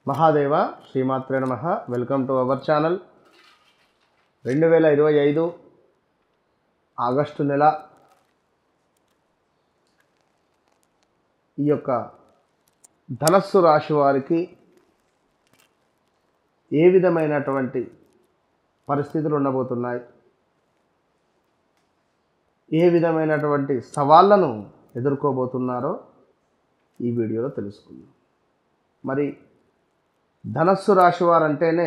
మహాదేవ శ్రీమాత్రే నమః. Welcome to our channel. 2025 August నెల ఈ యొక్క ధనస్సు రాశి వారికి ఏ విధమైనటువంటి పరిస్థితులు ఉండబోతున్నాయి, ఏ విధమైనటువంటి సవాళ్లను ఎదుర్కోబోతున్నారో ఈ వీడియోలో తెలుసుకుందాం. మరి ధనస్సు రాశి వారు అంటేనే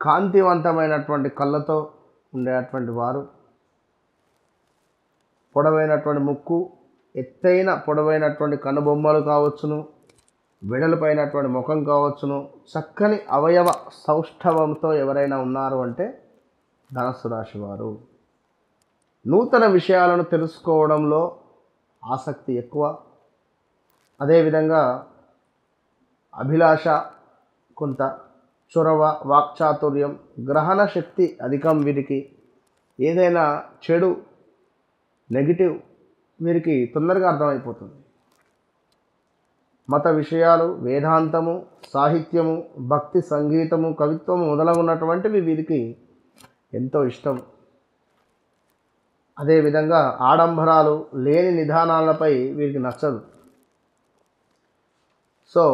కాంతివంతమైనటువంటి కళ్ళతో ఉండేటువంటి వారు, పొడవైనటువంటి ముక్కు, ఎత్తైన పొడవైనటువంటి కనుబొమ్మలు కావచ్చును, వెడల్పైనటువంటి ముఖం కావచ్చును, చక్కని అవయవ సౌష్ఠవంతో ఎవరైనా ఉన్నారు అంటే ధనస్సు రాశి వారు. నూతన విషయాలను తెలుసుకోవడంలో ఆసక్తి ఎక్కువ, అదేవిధంగా అభిలాష, కొంత చొరవ, వాక్చాతుర్యం, గ్రహణ శక్తి అధికం. వీరికి ఏదైనా చెడు నెగిటివ్ వీరికి తొందరగా అర్థమైపోతుంది. మత విషయాలు, వేదాంతము, సాహిత్యము, భక్తి, సంగీతము, కవిత్వము మొదలగున్నటువంటివి వీరికి ఎంతో ఇష్టం. అదేవిధంగా ఆడంబరాలు లేని నిదానాలపై వీరికి నచ్చదు. సో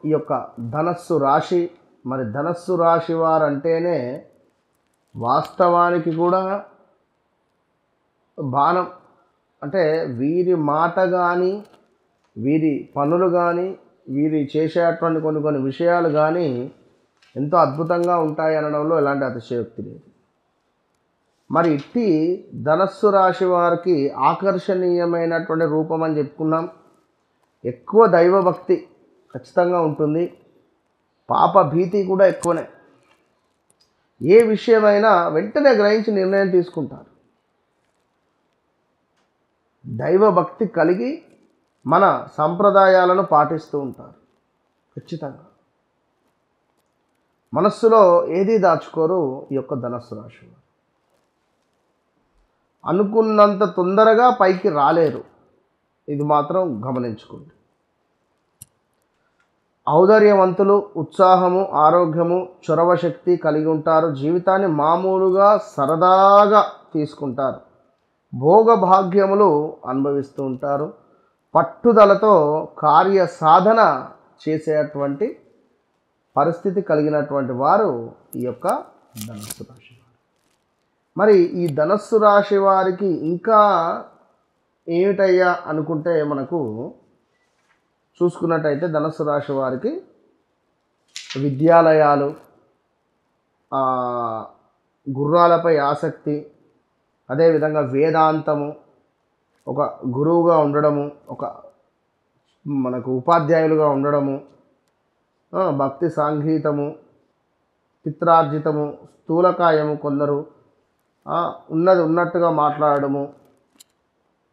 ఈ యొక్క ధనస్సు రాశి, మరి ధనస్సు రాశి వారు అంటేనే వాస్తవానికి కూడా బాణం, అంటే వీరి మాట కానీ, వీరి పనులు కానీ, వీరి చేసేటువంటి కొన్ని విషయాలు కానీ ఎంతో అద్భుతంగా ఉంటాయి అనడంలో ఎలాంటి అతిశయోక్తి లేదు. మరి ఇట్టి ధనస్సు రాశి వారికి ఆకర్షణీయమైనటువంటి రూపం అని చెప్పుకున్నాం. ఎక్కువ దైవభక్తి ఖచ్చితంగా ఉంటుంది. పాప భీతి కూడా ఎక్కువనే. ఏ విషయమైనా వెంటనే గ్రహించి నిర్ణయం తీసుకుంటారు. దైవభక్తి కలిగి మన సంప్రదాయాలను పాటిస్తూ ఉంటారు. ఖచ్చితంగా మనస్సులో ఏది దాచుకోరు ఈ యొక్క ధనస్సు రాశి వారు. అనుకున్నంత తొందరగా పైకి రాలేరు, ఇది మాత్రం గమనించుకోండి. ఔదార్యవంతులు, ఉత్సాహము, ఆరోగ్యము, చొరవ శక్తి కలిగి ఉంటారు. జీవితాన్ని మామూలుగా సరదాగా తీసుకుంటారు. భోగభాగ్యములు అనుభవిస్తూ ఉంటారు. పట్టుదలతో కార్య సాధన చేసేటువంటి పరిస్థితి కలిగినటువంటి వారు ఈ యొక్క ధనస్సు రాశి వారు. మరి ఈ ధనస్సు రాశి వారికి ఇంకా ఏమిటయ్యా అనుకుంటే మనకు చూసుకున్నట్టయితే ధనస్సు రాశి వారికి విద్యాలయాలు, గుర్రాలపై ఆసక్తి, అదేవిధంగా వేదాంతము, ఒక గురువుగా ఉండడము, ఒక మనకు ఉపాధ్యాయులుగా ఉండడము, భక్తి సంగీతము, పిత్రార్జితము, స్థూలకాయము, కొందరు ఉన్నది ఉన్నట్టుగా మాట్లాడము,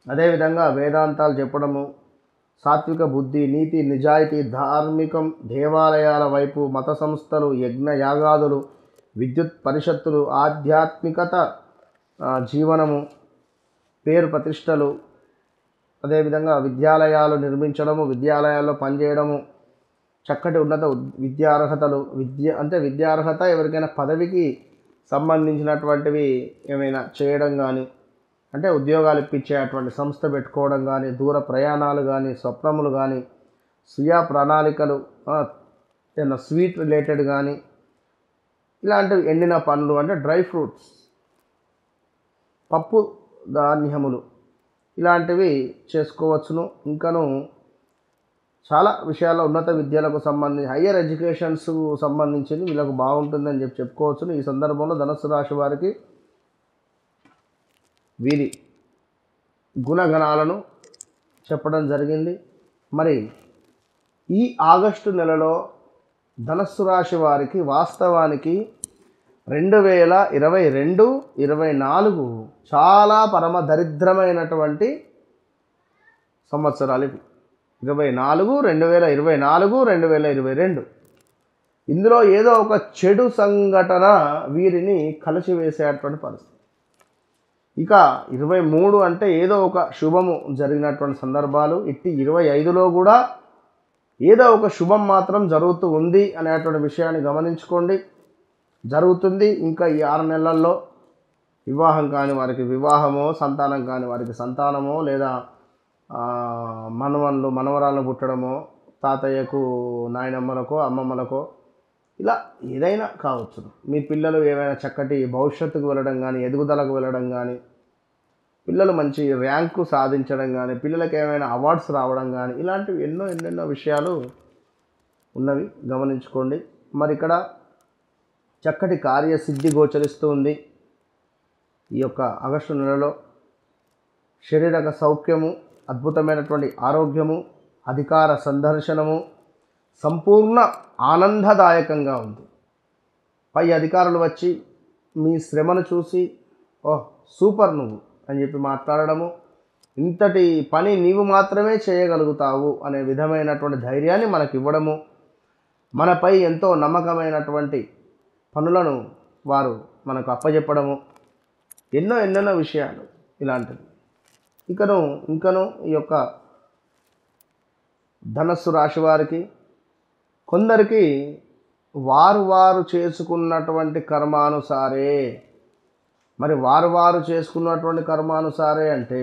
అదేవిధంగా వేదాంతాలు చెప్పడము, సాత్విక బుద్ధి, నీతి, నిజాయితీ, ధార్మికం, దేవాలయాల వైపు, మత సంస్థలు, యజ్ఞ యాగాదులు, విద్యుత్ పరిషత్తులు, ఆధ్యాత్మికత, జీవనము, పేరు ప్రతిష్టలు, అదేవిధంగా విద్యాలయాలు నిర్మించడము, విద్యాలయాల్లో పనిచేయడము, చక్కటి ఉన్నత విద్యార్హతలు, విద్యార్హత ఎవరికైనా పదవికి సంబంధించినటువంటివి ఏమైనా చేయడం కానీ, అంటే ఉద్యోగాలు ఇప్పించేటువంటి సంస్థ పెట్టుకోవడం కానీ, దూర ప్రయాణాలు కానీ, స్వప్నములు కానీ, స్వీయ ప్రణాళికలు, ఏదైనా స్వీట్ రిలేటెడ్ కానీ, ఇలాంటివి ఎండిన పండ్లు అంటే డ్రై ఫ్రూట్స్, పప్పు ధాన్యములు, ఇలాంటివి చేసుకోవచ్చును. ఇంకను చాలా విషయాల్లో ఉన్నత విద్యలకు సంబంధించి, హయ్యర్ ఎడ్యుకేషన్స్ సంబంధించింది వీళ్ళకు బాగుంటుందని చెప్పుకోవచ్చును. ఈ సందర్భంలో ధనస్సు రాశి వారికి వీరి గుణగణాలను చెప్పడం జరిగింది. మరి ఈ ఆగస్టు నెలలో ధనస్సు రాశి వారికి వాస్తవానికి 2022-24 చాలా పరమ దరిద్రమైనటువంటి సంవత్సరాలు ఇవి. 2024, ఇందులో ఏదో ఒక చెడు సంఘటన వీరిని కలిసివేసేటువంటి పరిస్థితి. ఇక 23 అంటే ఏదో ఒక శుభము జరిగినటువంటి సందర్భాలు. ఇట్టి 25లో కూడా ఏదో ఒక శుభం మాత్రం జరుగుతూ ఉంది అనేటువంటి విషయాన్ని గమనించుకోండి. జరుగుతుంది. ఇంకా ఈ 6 నెలల్లో వివాహం కాని వారికి వివాహమో, సంతానం కాని వారికి సంతానమో, లేదా మనవళ్ళు మనవరాళ్ళు పుట్టడమో, తాతయ్యకు నాయనమ్మలకో అమ్మమ్మలకో ఇలా ఏదైనా కావచ్చు. మీ పిల్లలు ఏమైనా చక్కటి భవిష్యత్తుకు వెళ్ళడం కానీ, ఎదుగుదలకు వెళ్ళడం కానీ, పిల్లలు మంచి ర్యాంకు సాధించడం కానీ, పిల్లలకి ఏమైనా అవార్డ్స్ రావడం కానీ, ఇలాంటివి ఎన్నెన్నో విషయాలు ఉన్నవి గమనించుకోండి. మరి ఇక్కడ చక్కటి కార్యసిద్ధి గోచరిస్తూ ఉంది. ఈ యొక్క ఆగస్టు నెలలో శారీరక సౌఖ్యము, అద్భుతమైనటువంటి ఆరోగ్యము, అధికార సందర్శనము సంపూర్ణ ఆనందదాయకంగా ఉంది. పై అధికారులు వచ్చి మీ శ్రమను చూసి ఓహ్ సూపర్ నువ్వు అని చెప్పి మాట్లాడడము, ఇంతటి పని నీవు మాత్రమే చేయగలుగుతావు అనే విధమైనటువంటి ధైర్యాన్ని మనకి ఇవ్వడము, మనపై ఎంతో నమ్మకమైనటువంటి పనులను వారు మనకు అప్పచెప్పడము, ఎన్నెన్నో విషయాలు ఇలాంటివి. ఇంకను ఈ యొక్క ధనస్సు రాశి వారికి కొందరికి వారు చేసుకున్నటువంటి కర్మానుసారే. మరి వారు చేసుకున్నటువంటి కర్మానుసారే అంటే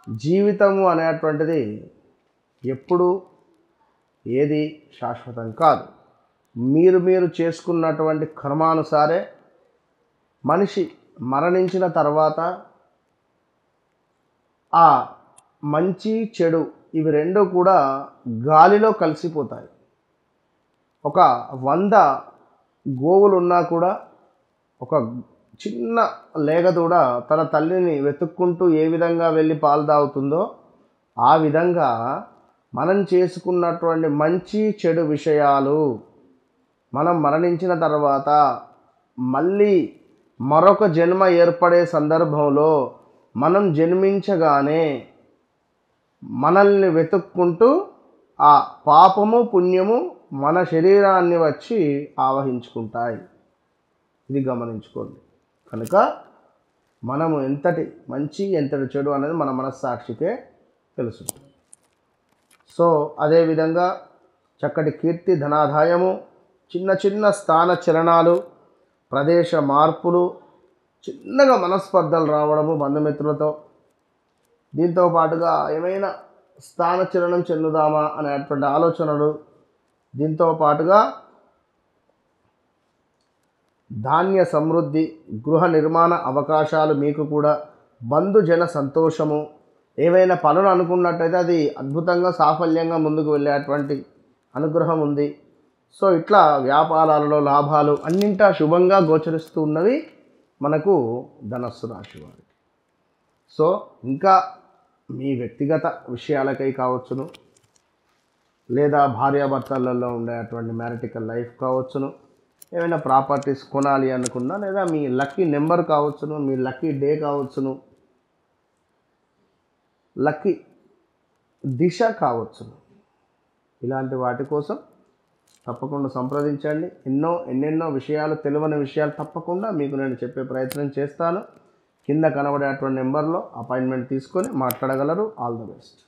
జీవితము అనేటువంటిది ఎప్పుడు ఏది శాశ్వతం కాదు. మీరు చేసుకున్నటువంటి కర్మానుసారే మనిషి మరణించిన తర్వాత ఆ మంచి చెడు ఇవి రెండు కూడా గాలిలో కలిసిపోతాయి. ఒక 100 గోవులు ఉన్నా కూడా ఒక చిన్న లేగదూడ తన తల్లిని వెతుక్కుంటూ ఏ విధంగా వెళ్ళి పాలు తాగుతుందో ఆ విధంగా మనం చేసుకున్నటువంటి మంచి చెడు విషయాలు మనం మరణించిన తర్వాత మళ్ళీ మరొక జన్మ ఏర్పడే సందర్భంలో మనం జన్మించగానే మనల్ని వెతుక్కుంటూ ఆ పాపము పుణ్యము మన శరీరాన్ని వచ్చి ఆవహించుకుంటాయి. ఇది గమనించుకోండి. కనుక మనము ఎంతటి మంచి ఎంతటి చెడు అనేది మన మనస్సాక్షికే తెలుసుంటుంది. సో అదేవిధంగా చక్కటి కీర్తి ధనాదాయము, చిన్న స్థాన చలనాలు, ప్రదేశ మార్పులు, చిన్నగా మనస్పర్ధలు రావడము బంధుమిత్రులతో, దీంతో పాటుగా ఏమైనా స్థానచలనం చెందుదామా అనేటువంటి ఆలోచనలు, దీంతో పాటుగా ధాన్య సమృద్ధి, గృహ నిర్మాణ అవకాశాలు మీకు కూడా, బంధుజన సంతోషము, ఏవైనా పనులు అనుకున్నట్టయితే అది అద్భుతంగా సాఫల్యంగా ముందుకు వెళ్ళేటువంటి అనుగ్రహం ఉంది. సో ఇట్లా వ్యాపారాలలో లాభాలు అన్నింటా శుభంగా గోచరిస్తూ ఉన్నవి మనకు ధనస్సు రాశి వారికి. సో ఇంకా మీ వ్యక్తిగత విషయాలకై కావచ్చును, లేదా భార్యాభర్తలలో ఉండేటువంటి మ్యారిటికల్ లైఫ్ కావచ్చును, ఏమైనా ప్రాపర్టీస్ కొనాలి అనుకున్నా, లేదా మీ లక్కీ నెంబర్ కావచ్చును, మీ లక్కీ డే కావచ్చును, లక్కీ దిశ కావచ్చును, ఇలాంటి వాటి కోసం తప్పకుండా సంప్రదించండి. ఎన్నెన్నో విషయాలు, తెలియని విషయాలు తప్పకుండా మీకు నేను చెప్పే ప్రయత్నం చేస్తాను. కింద కనబడేటువంటి నెంబర్లో అపాయింట్మెంట్ తీసుకొని మాట్లాడగలరు. All the best.